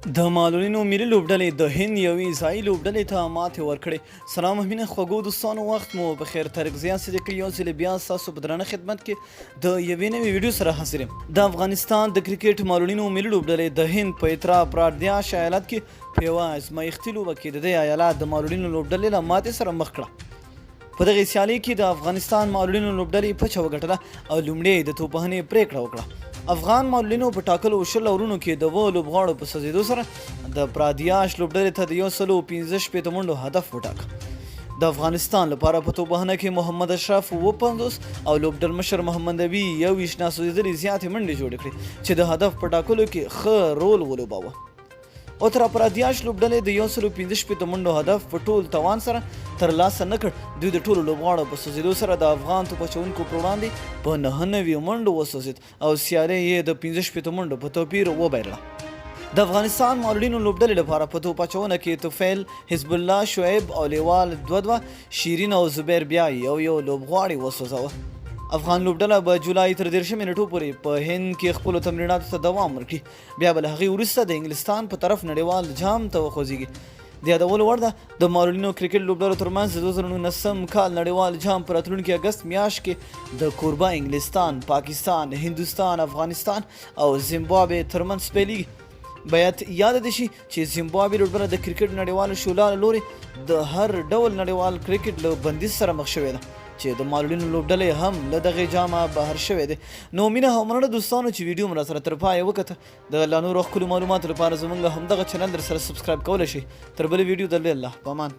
د معلولینو ملي لوبډلې د هند یوې ځایي لوبډلې ته ماتې ورکړې. سلام مینه خوږو دوستانو، وخت مو بخیر. طارق زیان صدیقي یو ځل بیا ستاسو په درانه خدمت کې د یوې نوې ویډیو سره حاضر یم. د افغانستان د کرکټ معلولینو ملي لوبډلې د هند په اترا پرادیاش ایالت کې په یوه ازمایښتي لوبه کې د دې ایالت د معلولینو لوبډلې له ماتې سره مخ کړه. په دغه سیالۍ کې د افغانستان معلولینو لوبډلې پچه وګټله او لومړی د توپوهنې پریکړه وکړه. افغان معلولینو په ټاکلو شل اورونو کې د اوو لوبغاړو په سوځېدو سره د پرادیاش لوبډلې ته د 115 منډو هدف وټاکه. د افغانستان لپاره په توپوهنه کې محمد اشرف 50 او لوبډل مشر محمد نبي 21 ناسوځېدلې زیاتې منډې جوړې کړې چې د هدف په ټاکلو کې ښه رول ولوباوه. اترا پرادیاش لوبډلې د 115 منډو هدف په ټول توان سره ترلاسه نه کړ. دوی د ټولو لوبغاړو په سوځېدو سره د افغان توپ اچوونکو پر وړاندې په 99 منډو وسوځېد او سیالۍ یې د 15 منډو په توپیر وبایلله. د افغانستان معلولینو لوبډلې لپاره په توپ اچونه کې توفیل، حزب الله، شعیب او لیوال 2 شیرین او زبیر بیا یو لوبغاړی وسوځاوه. افغان لوبډله به جولای تر 13 نیټو پورې په هند کې خپلو تمریناتو ته دوام ورکړي. بیا به له هغې وروسته د انګلستان په طرف نړیوال جام ته وخوځېږي. د یادولو وړ ده د معلولینو کرکټ لوبډلو ترمنځ د 2019 کال نړیوال جام په راتلونکي اګست میاشت کې د کوربه انګلستان، پاکستان، هندوستان، افغانستان او زیمبابوې ترمنځ پیلیږي. باید یاد دې شي چې زیمبابوې لوبډله د کرکټ نړیوالو شورا له لوري د هر ډول نړیوال کرکټ له بندیز سره مخ شوې ده چې د معلولینو لوبډلې هم له دغې جامه بهر شوې ده. نو مینه او مننه دوستانو چې ویډیو مو راسره تر پایه وکته. د لا نورو ښکلو معلوماتو لپاره زموږ همدغه چینل در سره سبسکرایب کولی شئ. تر بلې ویډیو د الله په امان.